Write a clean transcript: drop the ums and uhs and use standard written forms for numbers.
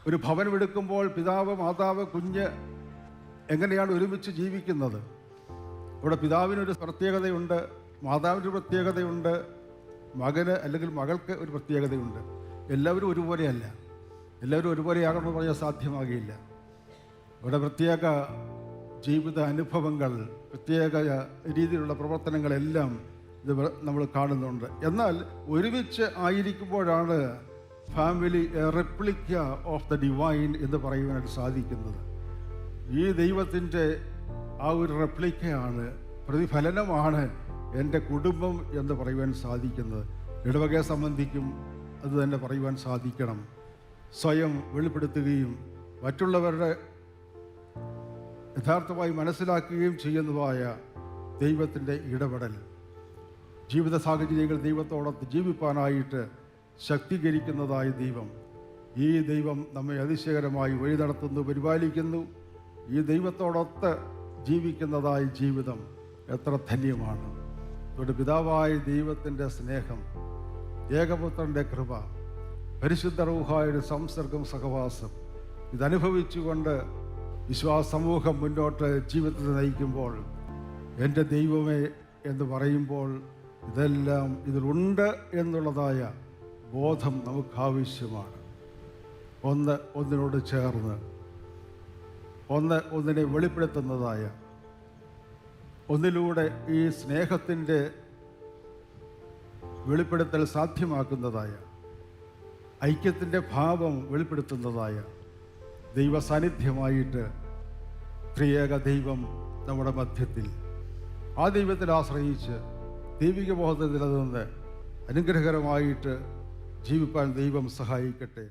ഒരു ഭവനമെടുക്കുമ്പോൾ പിതാവ്, മാതാവ്, കുഞ്ഞ് എങ്ങനെയാണ് ഒരുമിച്ച് ജീവിക്കുന്നത്? ഇവിടെ പിതാവിനൊരു പ്രത്യേകതയുണ്ട്, മാതാവിനൊരു പ്രത്യേകതയുണ്ട്, മകന് അല്ലെങ്കിൽ മകൾക്ക് ഒരു പ്രത്യേകതയുണ്ട്. എല്ലാവരും ഒരുപോലെയല്ല. എല്ലാവരും ഒരുപോലെയാകണമെന്ന് പറഞ്ഞാൽ സാധ്യമാകില്ല. ഇവിടെ പ്രത്യേക ജീവിത അനുഭവങ്ങൾ, പ്രത്യേക രീതിയിലുള്ള പ്രവർത്തനങ്ങളെല്ലാം ഇത് നമ്മൾ കാണുന്നുണ്ട്. എന്നാൽ ഒരുമിച്ച് ആയിരിക്കുമ്പോഴാണ് family a replica of the divine എന്ന് പറയുവാനായിട്ട് സാധിക്കുന്നത്. ഈ ദൈവത്തിൻ്റെ ആ ഒരു റെപ്ലിക്കയാണ്, പ്രതിഫലനമാണ് എൻ്റെ കുടുംബം എന്ന് പറയുവാൻ സാധിക്കുന്നത്. ഇടവകയെ സംബന്ധിക്കും അത് തന്നെ പറയുവാൻ സാധിക്കണം. സ്വയം വെളിപ്പെടുത്തുകയും മറ്റുള്ളവരുടെ യഥാർത്ഥമായി മനസ്സിലാക്കുകയും ചെയ്യുന്നതായ ദൈവത്തിൻ്റെ ഇടപെടൽ, ജീവിത സാഹചര്യങ്ങൾ ദൈവത്തോടൊത്ത് ജീവിപ്പാനായിട്ട് ശക്തീകരിക്കുന്നതായ ദൈവം, ഈ ദൈവം നമ്മെ അതിശയകരമായി വഴി നടത്തുന്നു, പരിപാലിക്കുന്നു. ഈ ദൈവത്തോടൊത്ത് ജീവിക്കുന്നതായ ജീവിതം എത്ര ധന്യമാണ്. അതുകൊണ്ട് പിതാവായ ദൈവത്തിൻ്റെ സ്നേഹം, ഏകപുത്രൻ്റെ കൃപ, പരിശുദ്ധ റൂഹായുടെ സംസർഗം, സഹവാസം ഇതനുഭവിച്ചുകൊണ്ട് വിശ്വാസ സമൂഹം മുന്നോട്ട് ജീവിതത്തെ നയിക്കുമ്പോൾ എൻ്റെ ദൈവമേ എന്ന് പറയുമ്പോൾ ഇതെല്ലാം ഇതിലുണ്ട് എന്നുള്ളതായ ബോധം നമുക്ക് ആവശ്യമാണ്. ഒന്നിനോട് ചേർന്ന് ഒന്നിനെ വെളിപ്പെടുത്തുന്നതായ, ഒന്നിലൂടെ ഈ സ്നേഹത്തിൻ്റെ വെളിപ്പെടുത്തൽ സാധ്യമാക്കുന്നതായ, ഐക്യത്തിൻ്റെ ഭാവം വെളിപ്പെടുത്തുന്നതായ ദൈവ സാന്നിധ്യമായിട്ട് ത്രിയേക ദൈവം നമ്മുടെ മധ്യത്തിൽ, ആ ദൈവത്തിൽ ആശ്രയിച്ച് ദൈവിക ബോധത്തിൽ നിന്ന് അനുഗ്രഹകരമായിട്ട് ജീവിപ്പാൻ ദൈവം സഹായിക്കട്ടെ.